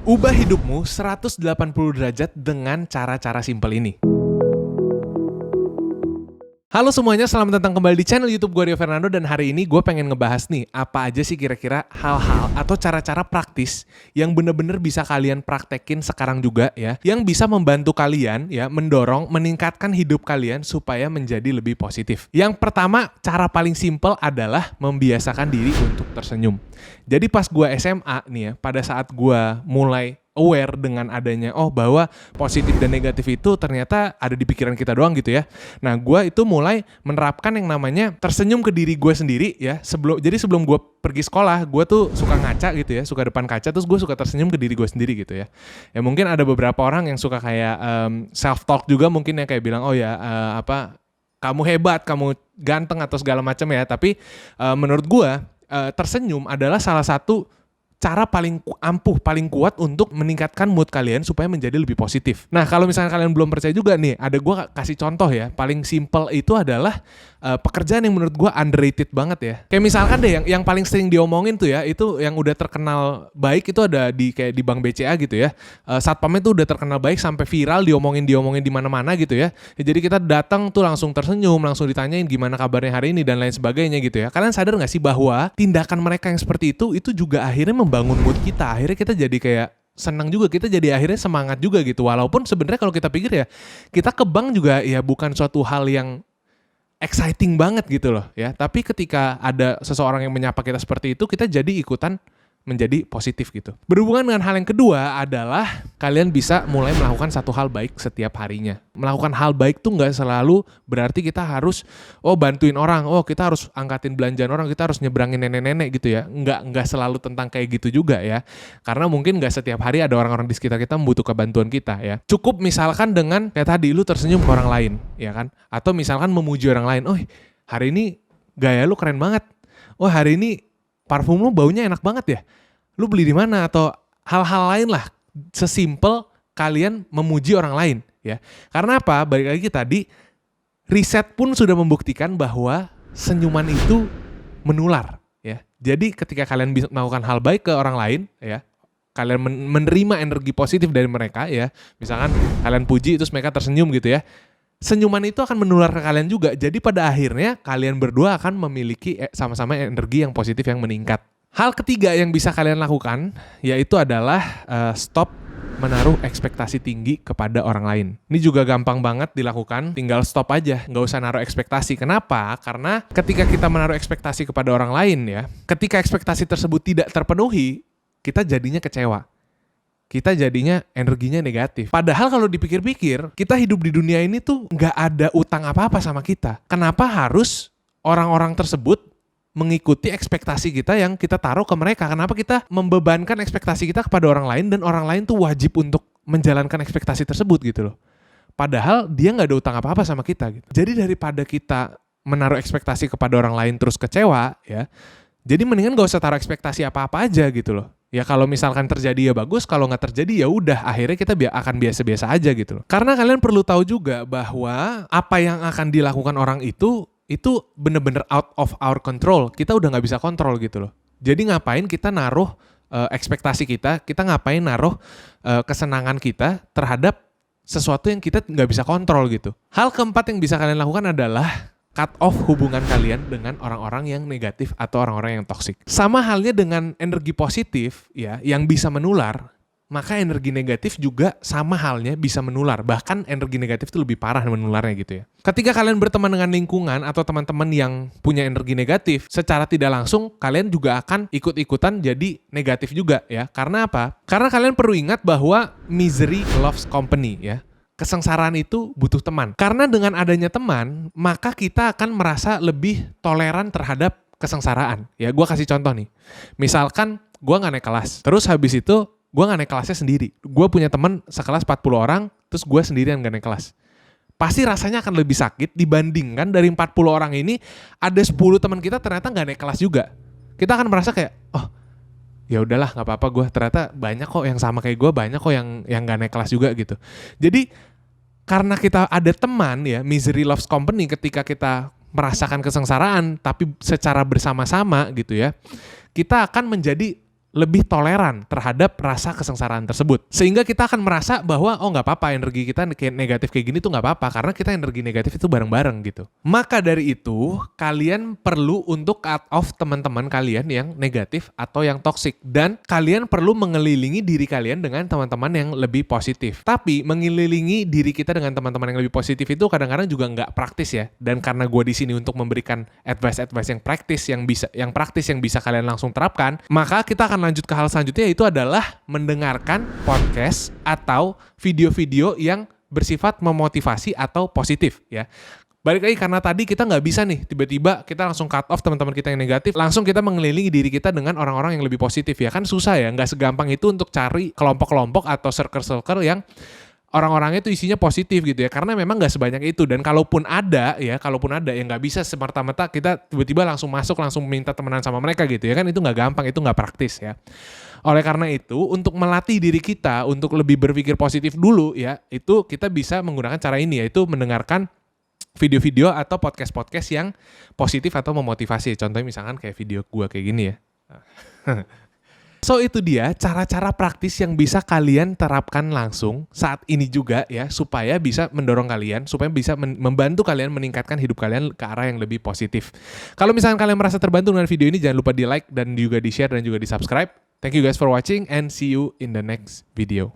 Ubah hidupmu 180 derajat dengan cara-cara simpel ini. Halo semuanya, selamat datang kembali di channel YouTube gue Rio Fernando. Dan hari ini gue pengen ngebahas nih, apa aja sih kira-kira hal-hal atau cara-cara praktis yang bener-bener bisa kalian praktekin sekarang juga ya, yang bisa membantu kalian ya, mendorong, meningkatkan hidup kalian supaya menjadi lebih positif. Yang pertama, cara paling simpel adalah membiasakan diri untuk tersenyum. Jadi pas gue SMA nih ya, pada saat gue mulai aware dengan adanya bahwa positif dan negatif itu ternyata ada di pikiran kita doang gitu ya. Nah, gue itu mulai menerapkan yang namanya tersenyum ke diri gue sendiri ya. Sebelum gue pergi sekolah, gue tuh suka ngaca gitu ya, suka depan kaca, terus gue suka tersenyum ke diri gue sendiri gitu ya. Ya mungkin ada beberapa orang yang suka kayak self talk juga mungkin yang kayak bilang kamu hebat, kamu ganteng atau segala macam ya. Tapi menurut gue tersenyum adalah salah satu cara paling ampuh, paling kuat untuk meningkatkan mood kalian supaya menjadi lebih positif. Nah, kalau misalnya kalian belum percaya juga nih, ada gue kasih contoh ya. Paling simple itu adalah pekerjaan yang menurut gue underrated banget ya. Kayak misalkan deh yang paling sering diomongin tuh ya, itu yang udah terkenal baik itu ada di Bank BCA gitu ya. Satpamnya tuh udah terkenal baik sampai viral diomongin di mana-mana gitu ya. Jadi kita datang tuh langsung tersenyum, langsung ditanyain gimana kabarnya hari ini dan lain sebagainya gitu ya. Kalian sadar gak sih bahwa tindakan mereka yang seperti itu juga akhirnya membangun mood kita. Akhirnya kita jadi kayak senang juga, kita jadi akhirnya semangat juga gitu. Walaupun sebenarnya kalau kita pikir ya, kita ke bank juga ya bukan suatu hal yang exciting banget gitu loh ya. Tapi ketika ada seseorang yang menyapa kita seperti itu, kita jadi ikutan menjadi positif gitu. Berhubungan dengan hal yang kedua adalah kalian bisa mulai melakukan satu hal baik setiap harinya. Melakukan hal baik tuh gak selalu berarti kita harus bantuin orang, kita harus angkatin belanjaan orang, kita harus nyebrangin nenek-nenek gitu ya. Nggak selalu tentang kayak gitu juga ya. Karena mungkin gak setiap hari ada orang-orang di sekitar kita membutuhkan bantuan kita ya. Cukup misalkan dengan kayak tadi lu tersenyum ke orang lain ya kan. Atau misalkan memuji orang lain, hari ini gaya lu keren banget. Hari ini parfum lu baunya enak banget ya. Lu beli di mana atau hal-hal lain lah. Sesimpel kalian memuji orang lain ya. Karena apa? Balik lagi tadi, riset pun sudah membuktikan bahwa senyuman itu menular ya. Jadi ketika kalian bisa melakukan hal baik ke orang lain ya, kalian menerima energi positif dari mereka ya. Misalkan kalian puji terus mereka tersenyum gitu ya. Senyuman itu akan menular ke kalian juga. Jadi pada akhirnya kalian berdua akan memiliki sama-sama energi yang positif yang meningkat. Hal ketiga yang bisa kalian lakukan yaitu adalah stop menaruh ekspektasi tinggi kepada orang lain. Ini juga gampang banget dilakukan, tinggal stop aja, nggak usah naruh ekspektasi. Kenapa? Karena ketika kita menaruh ekspektasi kepada orang lain ya, ketika ekspektasi tersebut tidak terpenuhi, kita jadinya kecewa. Kita jadinya energinya negatif. Padahal kalau dipikir-pikir, kita hidup di dunia ini tuh nggak ada utang apa-apa sama kita. Kenapa harus orang-orang tersebut mengikuti ekspektasi kita yang kita taruh ke mereka? Kenapa kita membebankan ekspektasi kita kepada orang lain dan orang lain tuh wajib untuk menjalankan ekspektasi tersebut gitu loh. Padahal dia nggak ada utang apa-apa sama kita gitu. Jadi daripada kita menaruh ekspektasi kepada orang lain terus kecewa ya, jadi mendingan gak usah taruh ekspektasi apa-apa aja gitu loh. Ya kalau misalkan terjadi ya bagus, kalau nggak terjadi ya udah, akhirnya kita akan biasa-biasa aja gitu loh. Karena kalian perlu tahu juga bahwa apa yang akan dilakukan orang itu bener-bener out of our control. Kita udah nggak bisa kontrol gitu loh. Jadi ngapain kita naruh ekspektasi kita ngapain naruh kesenangan kita terhadap sesuatu yang kita nggak bisa kontrol gitu. Hal keempat yang bisa kalian lakukan adalah cut off hubungan kalian dengan orang-orang yang negatif atau orang-orang yang toksik. Sama halnya dengan energi positif ya, yang bisa menular, maka energi negatif juga sama halnya bisa menular. Bahkan energi negatif itu lebih parah menularnya gitu ya. Ketika kalian berteman dengan lingkungan atau teman-teman yang punya energi negatif, secara tidak langsung kalian juga akan ikut-ikutan jadi negatif juga ya. Karena apa? Karena kalian perlu ingat bahwa misery loves company ya. Kesengsaraan itu butuh teman. Karena dengan adanya teman, maka kita akan merasa lebih toleran terhadap kesengsaraan. Ya, gue kasih contoh nih. Misalkan gue gak naik kelas. Terus habis itu, gue gak naik kelasnya sendiri. Gue punya teman sekelas 40 orang, terus gue sendirian gak naik kelas. Pasti rasanya akan lebih sakit dibandingkan dari 40 orang ini, ada 10 teman kita ternyata gak naik kelas juga. Kita akan merasa kayak, ya udahlah nggak apa-apa, gue ternyata banyak kok yang sama kayak gue, banyak kok yang nggak naik kelas juga gitu. Jadi karena kita ada teman ya, misery loves company, ketika kita merasakan kesengsaraan tapi secara bersama-sama gitu ya, kita akan menjadi lebih toleran terhadap rasa kesengsaraan tersebut. Sehingga kita akan merasa bahwa nggak apa-apa energi kita kayak negatif kayak gini tuh nggak apa-apa karena kita energi negatif itu bareng-bareng gitu. Maka dari itu kalian perlu untuk cut off teman-teman kalian yang negatif atau yang toksik dan kalian perlu mengelilingi diri kalian dengan teman-teman yang lebih positif. Tapi mengelilingi diri kita dengan teman-teman yang lebih positif itu kadang-kadang juga nggak praktis ya. Dan karena gue di sini untuk memberikan advice yang praktis yang bisa kalian langsung terapkan, maka kita akan lanjut ke hal selanjutnya yaitu adalah mendengarkan podcast atau video-video yang bersifat memotivasi atau positif ya. Balik lagi karena tadi kita nggak bisa nih tiba-tiba kita langsung cut off teman-teman kita yang negatif, langsung kita mengelilingi diri kita dengan orang-orang yang lebih positif ya. Kan susah ya, nggak segampang itu untuk cari kelompok-kelompok atau circle-circle yang orang-orangnya itu isinya positif gitu ya, karena memang nggak sebanyak itu. Dan kalaupun ada ya nggak bisa semerta-merta kita tiba-tiba langsung masuk langsung minta temenan sama mereka gitu ya, kan itu nggak gampang, itu nggak praktis ya. Oleh karena itu untuk melatih diri kita untuk lebih berpikir positif dulu ya, itu kita bisa menggunakan cara ini, yaitu mendengarkan video-video atau podcast-podcast yang positif atau memotivasi. Contohnya misalkan kayak video gua kayak gini ya. So itu dia cara-cara praktis yang bisa kalian terapkan langsung saat ini juga ya, supaya bisa mendorong kalian, supaya bisa membantu kalian meningkatkan hidup kalian ke arah yang lebih positif. Kalau misalkan kalian merasa terbantu dengan video ini, jangan lupa di like dan juga di share dan juga di subscribe. Thank you guys for watching and see you in the next video.